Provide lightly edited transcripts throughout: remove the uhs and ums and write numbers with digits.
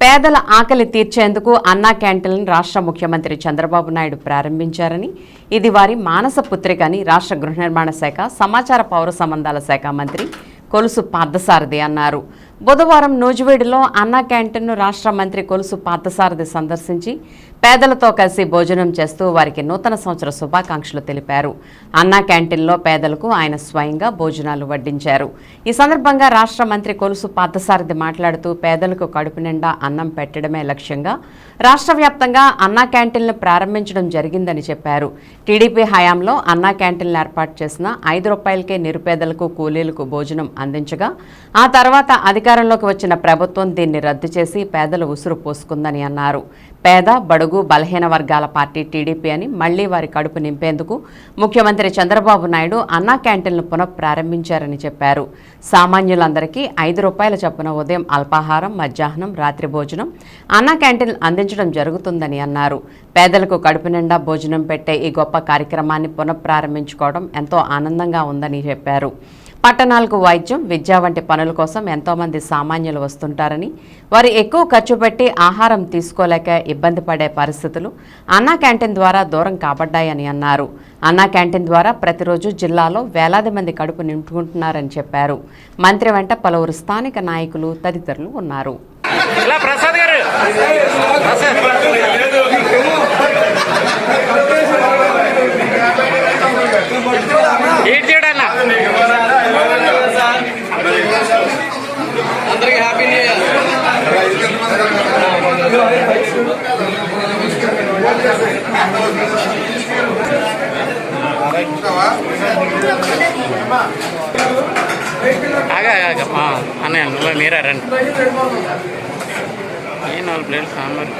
పేదల ఆకలి తీర్చేందుకు అన్నా క్యాంటీన్లను రాష్ట్ర ముఖ్యమంత్రి చంద్రబాబు నాయుడు ప్రారంభించారని, ఇది వారి మానస పుత్రిక అని రాష్ట్ర గృహ నిర్మాణ శాఖ, సమాచార పౌర సంబంధాల శాఖ మంత్రి కొలుసు పార్థసారథి అన్నారు. బుధవారం నూజివీడులో అన్నా క్యాంటీన్ను రాష్ట్ర మంత్రి కొలుసు పార్థసారథి సందర్శించి పేదలతో కలిసి భోజనం చేస్తూ వారికి నూతన సంవత్సర శుభాకాంక్షలు తెలిపారు. అన్నా క్యాంటీన్లో పేదలకు ఆయన స్వయంగా భోజనాలు వడ్డించారు. ఈ సందర్భంగా రాష్ట్ర మంత్రి కొలుసు పార్థసారథి మాట్లాడుతూ పేదలకు కడుపు నిండా అన్నం పెట్టడమే లక్ష్యంగా రాష్ట్ర వ్యాప్తంగా అన్నా క్యాంటీన్లు ప్రారంభించడం జరిగిందని చెప్పారు. టీడీపీ హయాంలో అన్నా క్యాంటీన్లు ఏర్పాటు చేసిన ₹5కే నిరుపేదలకు, కూలీలకు భోజనం అందించగా ఆ తర్వాత అధికారంలోకి వచ్చిన ప్రభుత్వం దీన్ని రద్దు చేసి పేదల ఉసురు పోసుకుందని అన్నారు. పేద, బడుగు, బలహీన వర్గాల పార్టీ టీడీపీ అని మళ్లీ వారి కడుపు నింపేందుకు ముఖ్యమంత్రి చంద్రబాబు నాయుడు అన్నా క్యాంటీన్లు పునఃప్రారంభించారని చెప్పారు. సామాన్యులందరికీ ₹5 చొప్పున ఉదయం అల్పాహారం, మధ్యాహ్నం, రాత్రి భోజనం అన్నా క్యాంటీన్లు అందించడం జరుగుతుందని అన్నారు. పేదలకు కడుపు నిండా భోజనం పెట్టే ఈ గొప్ప కార్యక్రమాన్ని పునఃప్రారంభించుకోవడం ఎంతో ఆనందంగా ఉందని చెప్పారు. పట్టణాలకు వైద్యం, విద్య వంటి పనుల కోసం ఎంతోమంది సామాన్యులు వస్తుంటారని, వారు ఎక్కువ ఖర్చు పెట్టి ఆహారం తీసుకోలేక ఇబ్బంది పడే పరిస్థితులు అన్నా క్యాంటీన్ ద్వారా దూరం కాబడ్డాయని అన్నారు. అన్నా క్యాంటీన్ ద్వారా ప్రతిరోజు జిల్లాలో వేలాది మంది కడుపు నింపుకుంటున్నారని చెప్పారు. మంత్రి వెంట పలువురు స్థానిక నాయకులు తదితరులు ఉన్నారు. అందరికీ హ్యాపీ న్యూ ఇయర్. అన్నయ్య నువ్వు మీరే రండి. ఏ 4 ప్లేట్లు సాంబార్.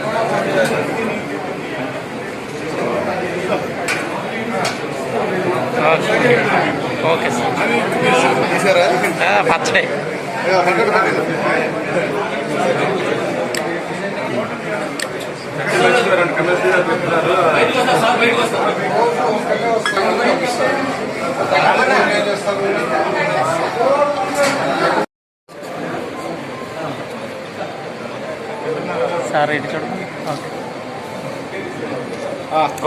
Okay sir. పచ్చడి సార్ ఇటు చూడండి.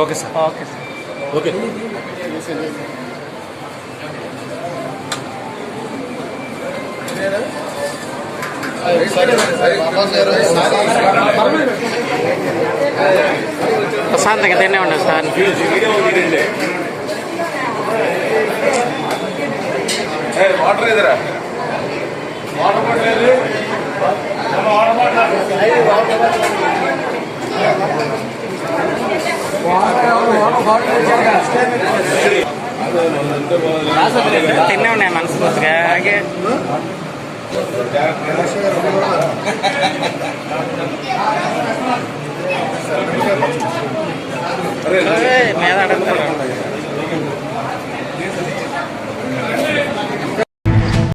Okay sir. Okay sir. Okay ప్రశాంతంగా తినే ఉండదు సార్. వాటర్ ఎదురా తినే ఉన్నాయి మనస్ఫూర్తిగా. మీద అడుగుతారు.